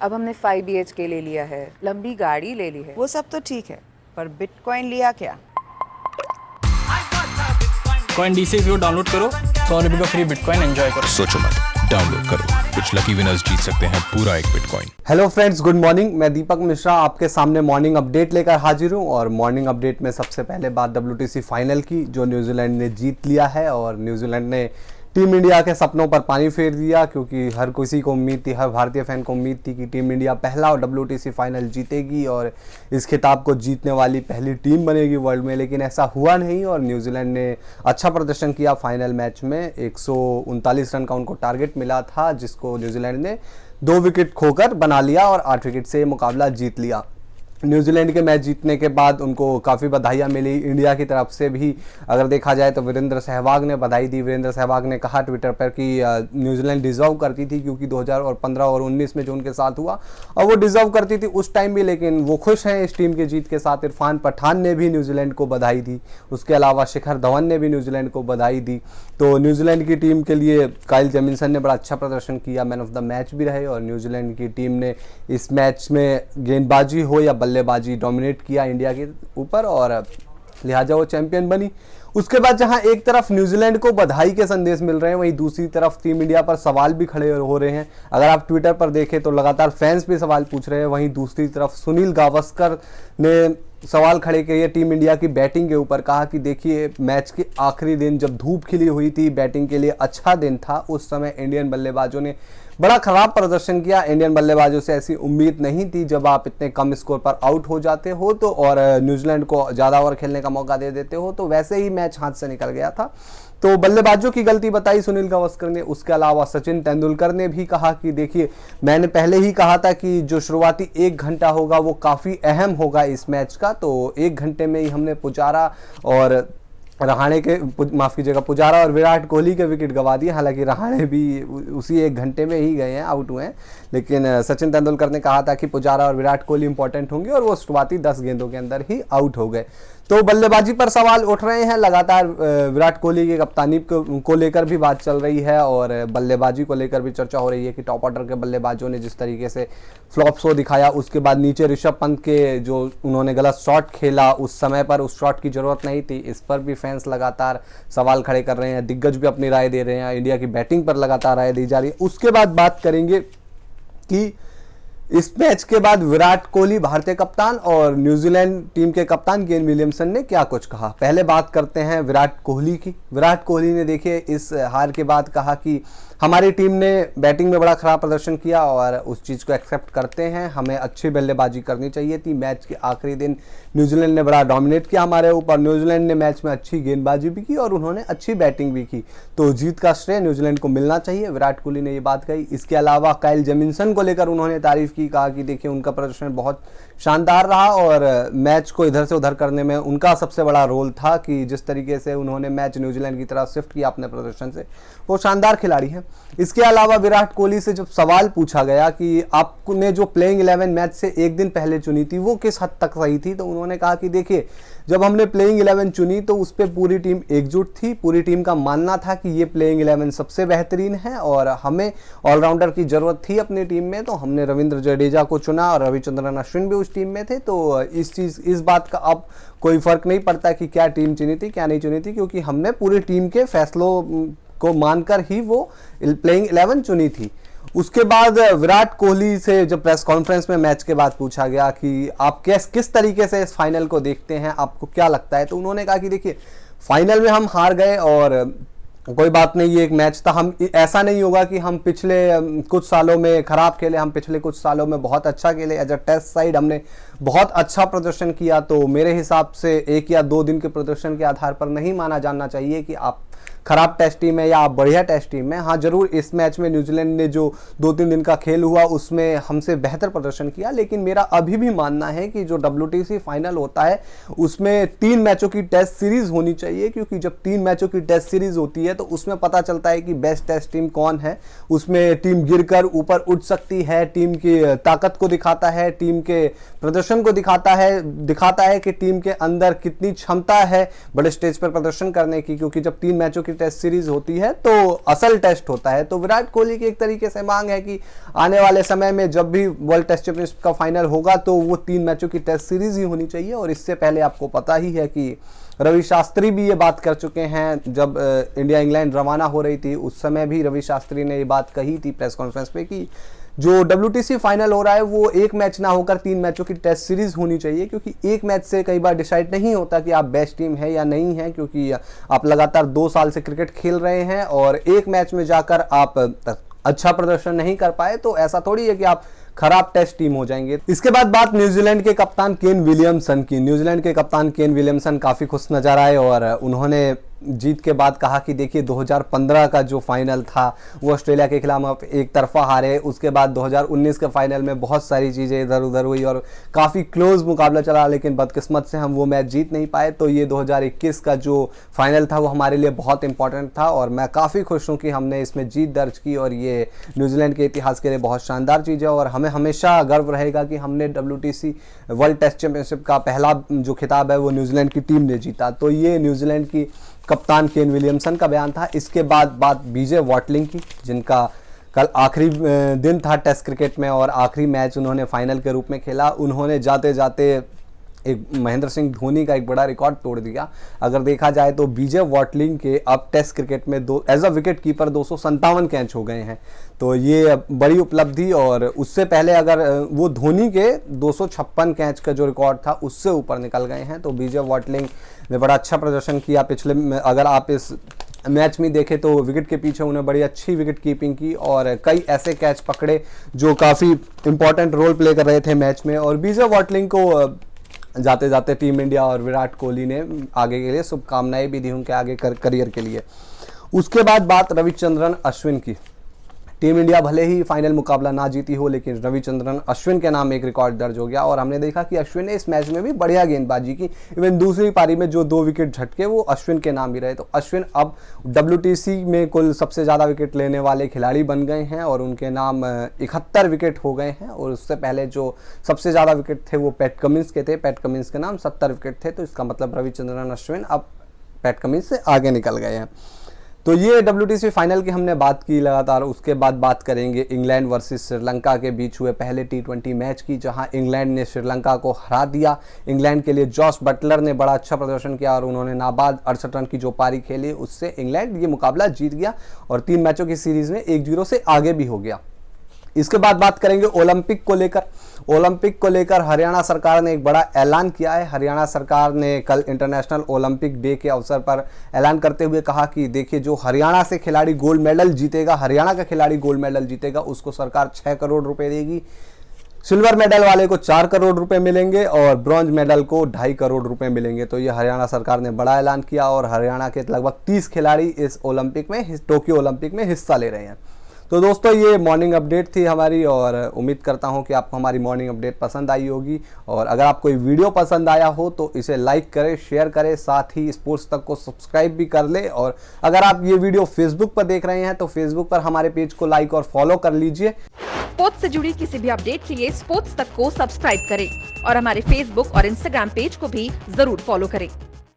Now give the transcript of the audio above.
अब हमने 5 BHK ले लिया है, लंबी गाड़ी ले ली है। वो सब तो ठीक है, पर बिटकॉइन लिया क्या? कॉइन डी से डाउनलोड करो, 100 रुपये का फ्री बिटकॉइन एंजॉय करो। सोचो मत, डाउनलोड करो, कुछ लकी विनर्स जीत सकते हैं पूरा एक bitcoin. Hello friends, good morning. मैं दीपक मिश्रा आपके सामने मॉर्निंग अपडेट लेकर हाजिर हूं। और मॉर्निंग अपडेट में सबसे पहले बात WTC फाइनल की, जो न्यूजीलैंड ने जीत लिया है। और न्यूजीलैंड ने टीम इंडिया के सपनों पर पानी फेर दिया, क्योंकि हर किसी को उम्मीद थी, हर भारतीय फैन को उम्मीद थी कि टीम इंडिया पहला और WTC फाइनल जीतेगी और इस खिताब को जीतने वाली पहली टीम बनेगी वर्ल्ड में। लेकिन ऐसा हुआ नहीं और न्यूजीलैंड ने अच्छा प्रदर्शन किया फाइनल मैच में। 139 रन का उनको टारगेट मिला था, जिसको न्यूजीलैंड ने 2 विकेट खोकर बना लिया और 8 विकेट से मुकाबला जीत लिया। न्यूजीलैंड के मैच जीतने के बाद उनको काफ़ी बधाइयाँ मिली इंडिया की तरफ से भी। अगर देखा जाए तो वीरेंद्र सहवाग ने बधाई दी। वीरेंद्र सहवाग ने कहा ट्विटर पर कि न्यूजीलैंड डिज़र्व करती थी, क्योंकि 2015 और 19 में जो उनके साथ हुआ और वो डिज़र्व करती थी उस टाइम भी। लेकिन वो खुश हैं इस टीम की जीत के साथ। इरफान पठान ने भी न्यूजीलैंड को बधाई दी, उसके अलावा शिखर धवन ने भी न्यूजीलैंड को बधाई दी। तो न्यूजीलैंड की टीम के लिए काइल जेमिसन ने बड़ा अच्छा प्रदर्शन किया, मैन ऑफ द मैच भी रहे। और न्यूजीलैंड की टीम ने इस मैच में गेंदबाजी हो या बल्लेबाजी डोमिनेट किया इंडिया के ऊपर और लिहाजा वो चैंपियन बनी। उसके बाद जहां एक तरफ न्यूजीलैंड को बधाई के संदेश मिल रहे हैं, वहीं दूसरी तरफ टीम इंडिया पर सवाल भी खड़े हो रहे हैं। अगर आप ट्विटर पर देखें तो लगातार फैंस भी सवाल पूछ रहे हैं। वहीं दूसरी तरफ सुनील गावस्कर ने सवाल खड़े किए टीम इंडिया की बैटिंग के ऊपर। कहा कि देखिए, मैच के आखिरी दिन जब धूप खिली हुई थी, बैटिंग के लिए अच्छा दिन था, उस समय इंडियन बल्लेबाजों ने बड़ा खराब प्रदर्शन किया। इंडियन बल्लेबाजों से ऐसी उम्मीद नहीं थी जब आप इतने कम स्कोर पर आउट हो जाते हो तो, और न्यूजीलैंड को ज़्यादा ओवर खेलने का मौका दे देते हो, तो वैसे ही मैच हाथ से निकल गया था। तो बल्लेबाजों की गलती बताई सुनील गावस्कर ने। उसके अलावा सचिन तेंदुलकर ने भी कहा कि देखिए, मैंने पहले ही कहा था कि जो शुरुआती 1 घंटा होगा वो काफ़ी अहम होगा इस मैच का। तो 1 घंटे में ही हमने पुजारा और रहाणे के, माफ़ कीजिएगा, पुजारा और विराट कोहली के विकेट गंवा दिए। हालांकि रहाणे भी उसी 1 घंटे में ही गए हैं, आउट हुए हैं। लेकिन सचिन तेंदुलकर ने कहा था कि पुजारा और विराट कोहली इंपॉर्टेंट होंगे और वो शुरुआती 10 गेंदों के अंदर ही आउट हो गए। तो बल्लेबाजी पर सवाल उठ रहे हैं लगातार। विराट कोहली की कप्तानी को लेकर भी बात चल रही है और बल्लेबाजी को लेकर भी चर्चा हो रही है कि टॉप ऑर्डर के बल्लेबाजों ने जिस तरीके से फ्लॉप शो दिखाया, उसके बाद नीचे ऋषभ पंत के जो उन्होंने गलत शॉट खेला, उस समय पर उस शॉट की जरूरत नहीं थी। इस पर भी फैंस लगातार सवाल खड़े कर रहे हैं, दिग्गज भी अपनी राय दे रहे हैं, इंडिया की बैटिंग पर लगातार राय दी जा रही है। उसके बाद बात करेंगे कि इस मैच के बाद विराट कोहली भारतीय कप्तान और न्यूजीलैंड टीम के कप्तान केन विलियमसन ने क्या कुछ कहा। पहले बात करते हैं विराट कोहली की। विराट कोहली ने देखिए इस हार के बाद कहा कि हमारी टीम ने बैटिंग में बड़ा खराब प्रदर्शन किया और उस चीज़ को एक्सेप्ट करते हैं, हमें अच्छी बल्लेबाजी करनी चाहिए थी। मैच के आखिरी दिन न्यूजीलैंड ने बड़ा डोमिनेट किया हमारे ऊपर। न्यूजीलैंड ने मैच में अच्छी गेंदबाजी भी की और उन्होंने अच्छी बैटिंग भी की, तो जीत का श्रेय न्यूजीलैंड को मिलना चाहिए। विराट कोहली ने ये बात कही। इसके अलावा काइल जेमिसन को लेकर उन्होंने तारीफ की, कहा कि देखिए उनका प्रदर्शन बहुत शानदार रहा और मैच को इधर से उधर करने में उनका सबसे बड़ा रोल था, कि जिस तरीके से उन्होंने मैच न्यूजीलैंड की तरफ शिफ्ट किया अपने प्रदर्शन से, वो शानदार खिलाड़ी हैं। इसके अलावा विराट कोहली से जब सवाल पूछा गया कि आपने जो प्लेइंग 11 मैच से 1 दिन पहले चुनी थी वो किस हद तक सही थी, तो उन्होंने कहा कि देखिए, जब हमने प्लेइंग 11 चुनी तो उस पर पूरी टीम एकजुट थी। पूरी टीम का मानना था कि ये प्लेइंग 11 सबसे बेहतरीन है और हमें ऑलराउंडर की जरूरत थी अपनी टीम में, तो हमने रविंद्र जडेजा को चुना और रविचंद्रन अश्विन भी उस टीम में थे। तो इस बात का अब कोई फर्क नहीं पड़ता कि क्या टीम चुनी थी क्या नहीं चुनी थी, क्योंकि हमने पूरी टीम के फैसलों को मानकर ही वो प्लेइंग 11 चुनी थी। उसके बाद विराट कोहली से जब प्रेस कॉन्फ्रेंस में मैच के बाद पूछा गया कि आप किस तरीके से इस फाइनल को देखते हैं, आपको क्या लगता है, तो उन्होंने कहा कि देखिए, फाइनल में हम हार गए और कोई बात नहीं, ये एक मैच था। हम ऐसा नहीं होगा कि हम पिछले कुछ सालों में खराब खेले, हम पिछले कुछ सालों में बहुत अच्छा खेले। एज अ टेस्ट साइड हमने बहुत अच्छा प्रदर्शन किया। तो मेरे हिसाब से 1 या 2 दिन के प्रदर्शन के आधार पर नहीं माना जाना चाहिए कि आप खराब टेस्ट टीम है या आप बढ़िया टेस्ट टीम है। हाँ, जरूर इस मैच में न्यूजीलैंड ने जो 2-3 दिन का खेल हुआ उसमें हमसे बेहतर प्रदर्शन किया, लेकिन मेरा अभी भी मानना है कि जो WTC फाइनल होता है उसमें 3 मैचों की टेस्ट सीरीज होनी चाहिए, क्योंकि जब 3 मैचों की टेस्ट सीरीज होती है तो उसमें पता चलता है कि बेस्ट टेस्ट टीम कौन है। उसमें टीम गिरकर ऊपर उठ सकती है, टीम की ताकत को दिखाता है, टीम के प्रदर्शन को दिखाता है कि टीम के अंदर कितनी क्षमता है बड़े स्टेज पर प्रदर्शन करने की। क्योंकि जब 3 मैच मैचों की टेस्ट सीरीज होती है तो असल टेस्ट होता है। तो विराट कोहली की एक तरीके से मांग है कि आने वाले समय में जब भी वर्ल्ड टेस्ट चैंपियनशिप का फाइनल होगा तो वो 3 मैचों की टेस्ट सीरीज ही होनी चाहिए। और इससे पहले आपको पता ही है कि रवि शास्त्री भी ये बात कर चुके हैं। जब इंडिया इंग्लैंड रवाना हो रही थी उस समय भी रवि शास्त्री ने ये बात कही थी प्रेस कॉन्फ्रेंस पे कि जो WTC फाइनल हो रहा है वो एक मैच ना होकर 3 मैचों की टेस्ट सीरीज होनी चाहिए, क्योंकि एक मैच से कई बार डिसाइड नहीं होता कि आप बेस्ट टीम है या नहीं है, क्योंकि आप लगातार 2 साल से क्रिकेट खेल रहे हैं और एक मैच में जाकर आप अच्छा प्रदर्शन नहीं कर पाए तो ऐसा थोड़ी है कि आप खराब टेस्ट टीम हो जाएंगे। इसके बाद बात न्यूजीलैंड के कप्तान केन विलियमसन की। न्यूजीलैंड के कप्तान केन विलियमसन काफ़ी खुश नजर आए और उन्होंने जीत के बाद कहा कि देखिए 2015 का जो फाइनल था वो ऑस्ट्रेलिया के खिलाफ आप एक तरफा हारे, उसके बाद 2019 के फाइनल में बहुत सारी चीज़ें इधर उधर हुई और काफ़ी क्लोज मुकाबला चला, लेकिन बदकिस्मत से हम वो मैच जीत नहीं पाए। तो ये 2021 का जो फाइनल था वो हमारे लिए बहुत इंपॉर्टेंट था और मैं काफ़ी खुश हूँ कि हमने इसमें जीत दर्ज की और ये न्यूजीलैंड के इतिहास के लिए बहुत शानदार चीज़ है और हमें हमेशा गर्व रहेगा कि हमने WTC वर्ल्ड टेस्ट चैंपियनशिप का पहला जो खिताब है वो न्यूजीलैंड की टीम ने जीता। तो ये न्यूजीलैंड की कप्तान केन विलियमसन का बयान था। इसके बाद बात बीजे वॉटलिंग की, जिनका कल आखिरी दिन था टेस्ट क्रिकेट में और आखिरी मैच उन्होंने फाइनल के रूप में खेला। उन्होंने जाते जाते एक महेंद्र सिंह धोनी का एक बड़ा रिकॉर्ड तोड़ दिया। अगर देखा जाए तो बीजे वॉटलिंग के अब टेस्ट क्रिकेट में as a wicket keeper 257 catch हो गए हैं, तो ये बड़ी उपलब्धि। और उससे पहले अगर वो धोनी के 256 कैच का जो रिकॉर्ड था उससे ऊपर निकल गए हैं। तो बीजे वॉटलिंग ने बड़ा अच्छा प्रदर्शन किया पिछले, अगर आप इस मैच में देखें तो विकेट के पीछे उन्हें बड़ी अच्छी विकेट कीपिंग की और कई ऐसे कैच पकड़े जो काफ़ी इंपॉर्टेंट रोल प्ले कर रहे थे मैच में। और बीजे वॉटलिंग को जाते जाते टीम इंडिया और विराट कोहली ने आगे के लिए शुभकामनाएं भी दी उनके आगे करियर के लिए। उसके बाद बात रविचंद्रन अश्विन की। टीम इंडिया भले ही फाइनल मुकाबला ना जीती हो, लेकिन रविचंद्रन अश्विन के नाम एक रिकॉर्ड दर्ज हो गया और हमने देखा कि अश्विन ने इस मैच में भी बढ़िया गेंदबाजी की। इवन दूसरी पारी में जो 2 विकेट झटके वो अश्विन के नाम ही रहे। तो अश्विन अब WTC में कुल सबसे ज़्यादा विकेट लेने वाले खिलाड़ी बन गए हैं और उनके नाम 71 विकेट हो गए हैं। और उससे पहले जो सबसे ज़्यादा विकेट थे वो पैट कमिंस के थे, पैट कमिंस के नाम 70 विकेट थे। तो इसका मतलब रविचंद्रन अश्विन अब पैट कमिंस से आगे निकल गए हैं। तो ये WTC फाइनल की हमने बात की लगातार। उसके बाद बात करेंगे इंग्लैंड वर्सेस श्रीलंका के बीच हुए पहले T20 मैच की, जहां इंग्लैंड ने श्रीलंका को हरा दिया। इंग्लैंड के लिए जॉस बटलर ने बड़ा अच्छा प्रदर्शन किया और उन्होंने नाबाद 68 रन की जो पारी खेली उससे इंग्लैंड ये मुकाबला जीत गया और 3 मैचों की सीरीज में 1-0 से आगे भी हो गया। इसके बाद बात करेंगे ओलंपिक को लेकर। ओलंपिक को लेकर हरियाणा सरकार ने एक बड़ा ऐलान किया है। हरियाणा सरकार ने कल इंटरनेशनल ओलंपिक डे के अवसर पर ऐलान करते हुए कहा कि देखिए जो हरियाणा से खिलाड़ी गोल्ड मेडल जीतेगा, हरियाणा का खिलाड़ी गोल्ड मेडल जीतेगा, उसको सरकार 6 करोड़ रुपए देगी। सिल्वर मेडल वाले को 4 करोड़ रुपए मिलेंगे और ब्रॉन्ज मेडल को 2.5 करोड़ रुपए मिलेंगे। तो ये हरियाणा सरकार ने बड़ा ऐलान किया और हरियाणा के लगभग 30 खिलाड़ी इस ओलंपिक में, टोक्यो ओलंपिक में हिस्सा ले रहे हैं। तो दोस्तों ये मॉर्निंग अपडेट थी हमारी और उम्मीद करता हूं कि आपको हमारी मॉर्निंग अपडेट पसंद आई होगी। और अगर आपको ये वीडियो पसंद आया हो तो इसे लाइक करें, शेयर करें, साथ ही स्पोर्ट्स तक को सब्सक्राइब भी कर ले। और अगर आप ये वीडियो फेसबुक पर देख रहे हैं तो फेसबुक पर हमारे पेज को लाइक और फॉलो कर लीजिए। स्पोर्ट्स से जुड़ी किसी भी अपडेट के लिए स्पोर्ट्स तक को सब्सक्राइब करें और हमारे फेसबुक और इंस्टाग्राम पेज को भी जरूर फॉलो करें।